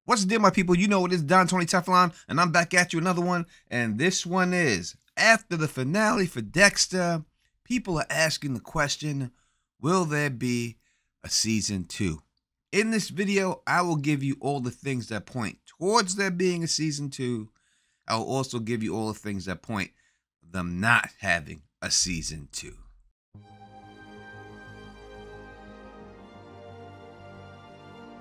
What's the deal, my people? You know it is Don Tony Teflon, and I'm back at you another one. And this one is, after the finale for Dexter, people are asking the question, will there be a season 2? In this video, I will give you all the things that point towards there being a season 2. I will also give you all the things that point them not having a season 2.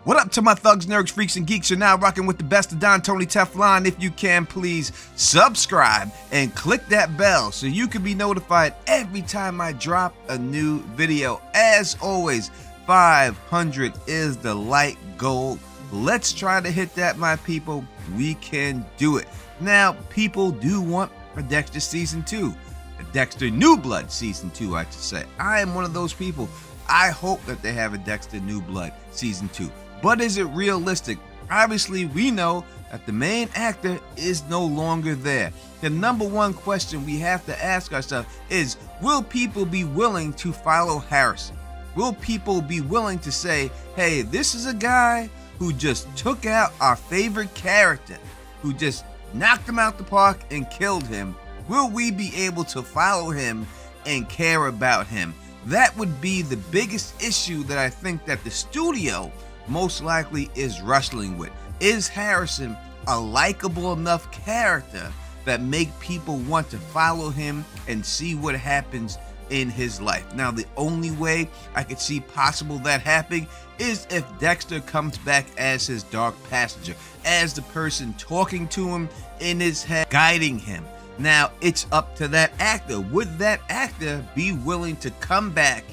What up to my thugs, nerds, freaks, and geeks? You're now rocking with the best of Don Tony Teflon. If you can, please subscribe and click that bell so you can be notified every time I drop a new video. As always, 500 is the light goal. Let's try to hit that, my people. We can do it. Now, people do want a Dexter Season 2. A Dexter New Blood Season 2, I should say. I am one of those people. I hope that they have a Dexter New Blood Season 2. But is it realistic? Obviously, we know that the main actor is no longer there. The number one question we have to ask ourselves is, will people be willing to follow Harrison? Will people be willing to say, hey, this is a guy who just took out our favorite character, who just knocked him out the park and killed him? Will we be able to follow him and care about him? That would be the biggest issue that I think that the studio most likely is wrestling with. Is Harrison a likable enough character that make people want to follow him and see what happens in his life? Now, the only way I could see possible that happening is if Dexter comes back as his dark passenger, as the person talking to him in his head, guiding him. Now, it's up to that actor. Would that actor be willing to come back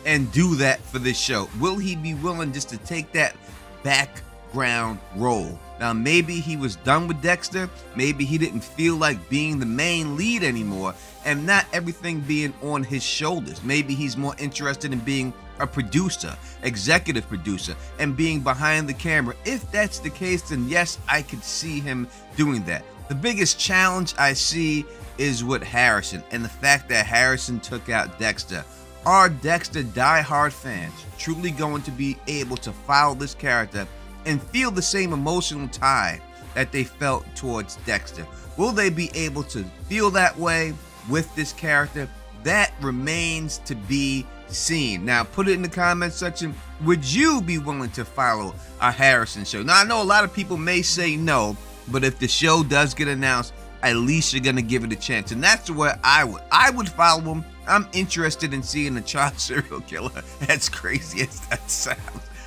and do that for this show? Will he be willing just to take that background role? Now, maybe he was done with Dexter. Maybe he didn't feel like being the main lead anymore and not everything being on his shoulders. Maybe he's more interested in being a producer, executive producer, and being behind the camera. If that's the case, then yes, I could see him doing that. The biggest challenge I see is with Harrison and the fact that Harrison took out Dexter. Are Dexter diehard fans truly going to be able to follow this character and feel the same emotional tie that they felt towards Dexter? Will they be able to feel that way with this character? That remains to be seen. Now, put it in the comment section. Would you be willing to follow a Harrison show? Now, I know a lot of people may say no, but if the show does get announced, at least you're gonna give it a chance. And that's where I would follow him. I'm interested in seeing a child serial killer, as crazy as that sounds.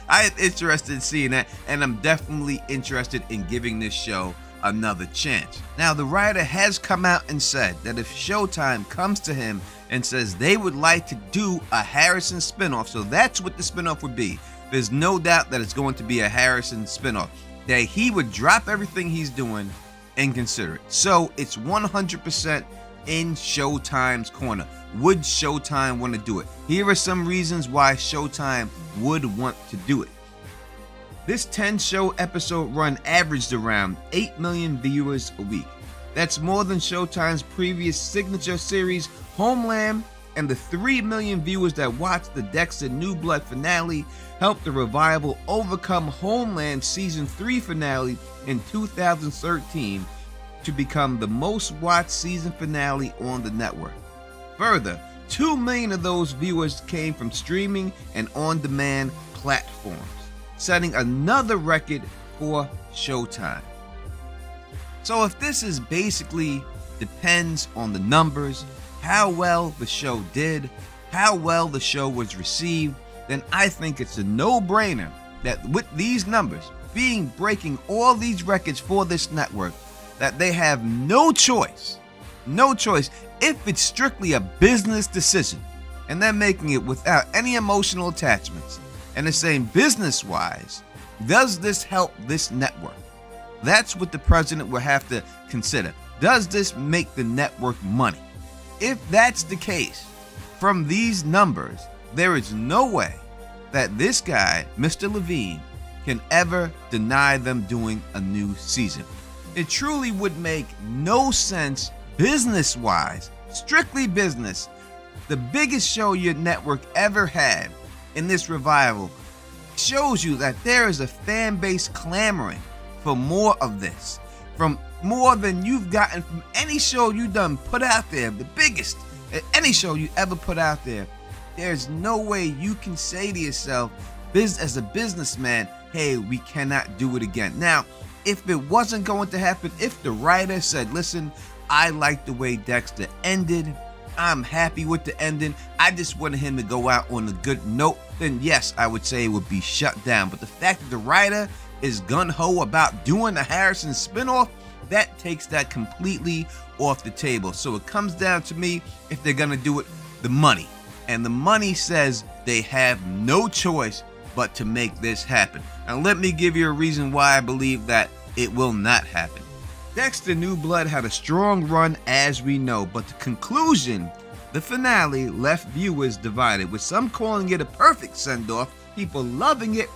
I am interested in seeing that, and I'm definitely interested in giving this show another chance. Now, the writer has come out and said that if Showtime comes to him and says they would like to do a Harrison spinoff, so that's what the spinoff would be. There's no doubt that it's going to be a Harrison spinoff, that he would drop everything he's doing and consider it. So it's 100% in Showtime's corner. Would Showtime want to do it? Here are some reasons why Showtime would want to do it. This 10-show episode run averaged around 8 million viewers a week. That's more than Showtime's previous signature series, Homeland, and the 3 million viewers that watched the Dexter New Blood finale helped the revival overcome Homeland Season 3 finale in 2013 to become the most watched season finale on the network. Further, 2 million of those viewers came from streaming and on-demand platforms, setting another record for Showtime. So if this is basically depends on the numbers, how well the show did, how well the show was received, then I think it's a no-brainer that with these numbers breaking all these records for this network, that they have no choice if it's strictly a business decision and they're making it without any emotional attachments and they're saying business-wise, does this help this network? That's what the president will have to consider. Does this make the network money? If that's the case, from these numbers, there is no way that this guy, Mr. Levine, can ever deny them doing a new season. It truly would make no sense business-wise, strictly business. The biggest show your network ever had in this revival shows you that there is a fan base clamoring for more of this, from more than you've gotten from any show you done put out there, the biggest, any show you ever put out there. There's no way you can say to yourself, as a businessman, hey, we cannot do it again. Now, if it wasn't going to happen, if the writer said, listen, I like the way Dexter ended, I'm happy with the ending, I just wanted him to go out on a good note, then yes, I would say it would be shut down. But the fact that the writer is gung-ho about doing the Harrison spinoff, that takes that completely off the table. So it comes down to me, if they're gonna do it, the money. And the money says they have no choice but to make this happen. Now let me give you a reason why I believe that it will not happen. Dexter New Blood had a strong run, as we know, but the conclusion, the finale, left viewers divided, with some calling it a perfect send-off, people loving it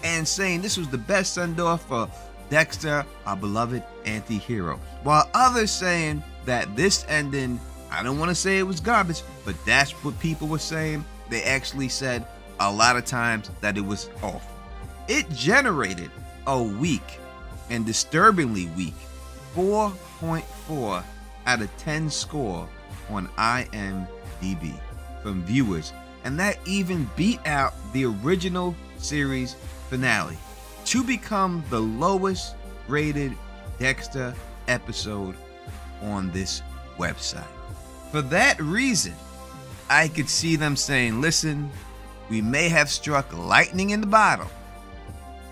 and saying this was the best send-off for Dexter, our beloved anti-hero, while others saying that this ending, I don't want to say it was garbage, but that's what people were saying. They actually said a lot of times that it was off. It generated a weak and disturbingly weak 4.4 out of 10 score on IMDb from viewers, and that even beat out the original series finale to become the lowest rated Dexter episode on this website. For that reason, I could see them saying, listen, we may have struck lightning in the bottle,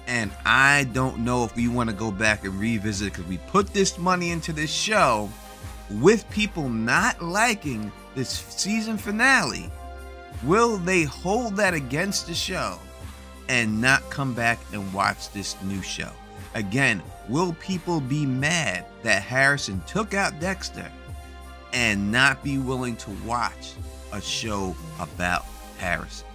and I don't know if we want to go back and revisit it, because we put this money into this show with people not liking this season finale. Will they hold that against the show and not come back and watch this new show? Again, will people be mad that Harrison took out Dexter and not be willing to watch a show about Harrison?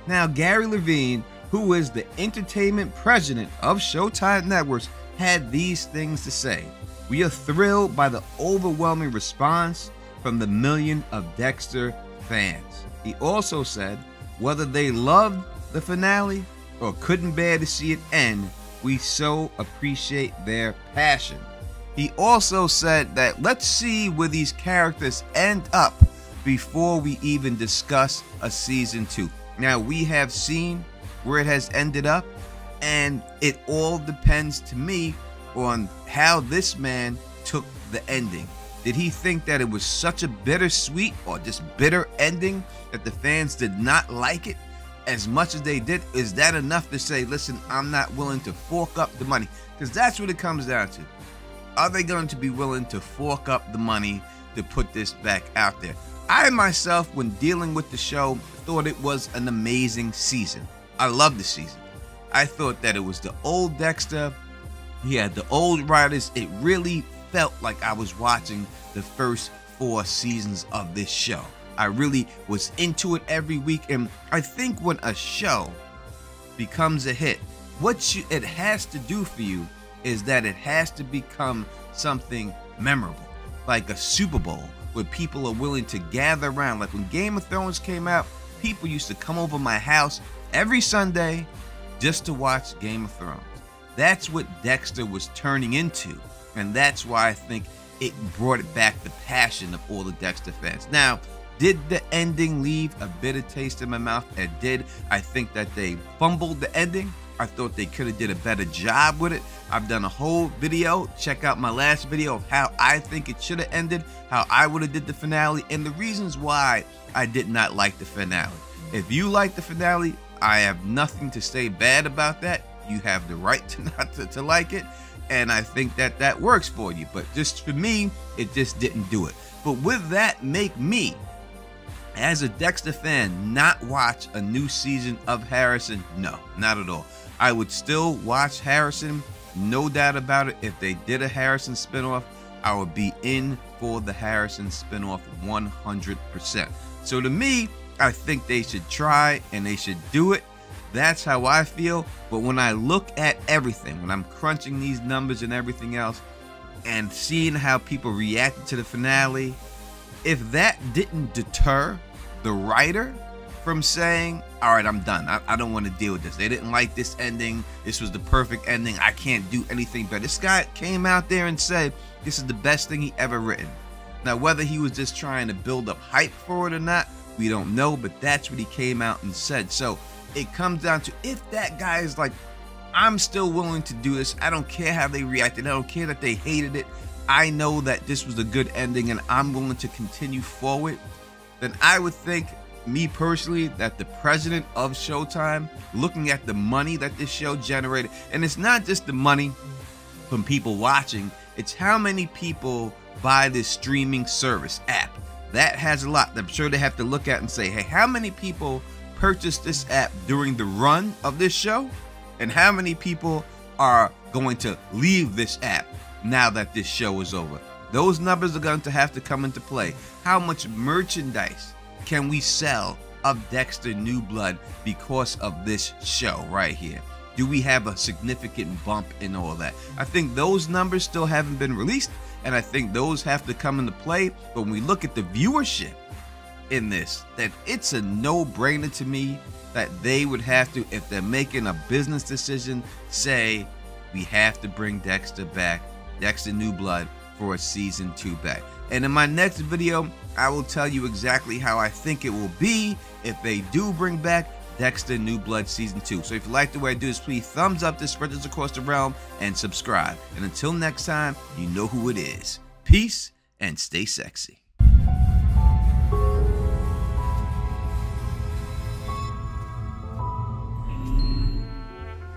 Now, Gary Levine, who is the entertainment president of Showtime Networks, had these things to say. We are thrilled by the overwhelming response from the million of Dexter fans. He also said, whether they loved the finale or couldn't bear to see it end, we so appreciate their passion. He also said that let's see where these characters end up before we even discuss a season 2. Now, we have seen where it has ended up, and it all depends to me on how this man took the ending. Did he think that it was such a bittersweet or just bitter ending that the fans did not like it as much as they did? Is that enough to say, listen, I'm not willing to fork up the money? Because that's what it comes down to. Are they going to be willing to fork up the money to put this back out there? I myself, when dealing with the show, thought it was an amazing season. I loved the season. I thought that it was the old Dexter. He had the old writers. It really felt like I was watching the first 4 seasons of this show. I really was into it every week, and I think when a show becomes a hit, what it has to do for you is that it has to become something memorable, like a Super Bowl, where people are willing to gather around. Like when Game of Thrones came out, people used to come over my house every Sunday just to watch Game of Thrones. That's what Dexter was turning into, and that's why I think it brought it back the passion of all the Dexter fans. Now, did the ending leave a bitter taste in my mouth? It did. I think that they fumbled the ending. I thought they could have did a better job with it. I've done a whole video. Check out my last video of how I think it should have ended, how I would have did the finale, and the reasons why I did not like the finale. If you like the finale, I have nothing to say bad about that. You have the right to not to like it, and I think that that works for you. But just for me, it just didn't do it. But with that, make me, as a Dexter fan, not watch a new season of Harrison? No, not at all. I would still watch Harrison, no doubt about it. If they did a Harrison spinoff, I would be in for the Harrison spinoff 100%. So to me, I think they should try and they should do it. That's how I feel. But when I look at everything, when I'm crunching these numbers and everything else, and seeing how people reacted to the finale, if that didn't deter the writer from saying, all right, I'm done. I don't want to deal with this. They didn't like this ending. This was the perfect ending. I can't do anything better. This guy came out there and said this is the best thing he ever written. Now, whether he was just trying to build up hype for it or not, we don't know, but that's what he came out and said. So it comes down to, if that guy is like, I'm still willing to do this. I don't care how they reacted. I don't care that they hated it. I know that this was a good ending and I'm willing to continue forward. Then I would think, me personally, that the president of Showtime, looking at the money that this show generated, and it's not just the money from people watching, it's how many people buy this streaming service app. That has a lot. I'm sure they have to look at and say, hey, how many people purchased this app during the run of this show? And how many people are going to leave this app now that this show is over? Those numbers are going to have to come into play. How much merchandise can we sell of Dexter New Blood because of this show right here? Do we have a significant bump in all that? I think those numbers still haven't been released, and I think those have to come into play. But when we look at the viewership in this, that it's a no-brainer to me that they would have to, if they're making a business decision, say we have to bring Dexter back, Dexter New Blood, for a season 2 back. And in my next video, I will tell you exactly how I think it will be if they do bring back Dexter New Blood season 2. So if you like the way I do this, please thumbs up this, spread this across the realm, and subscribe. And until next time, you know who it is. Peace and stay sexy.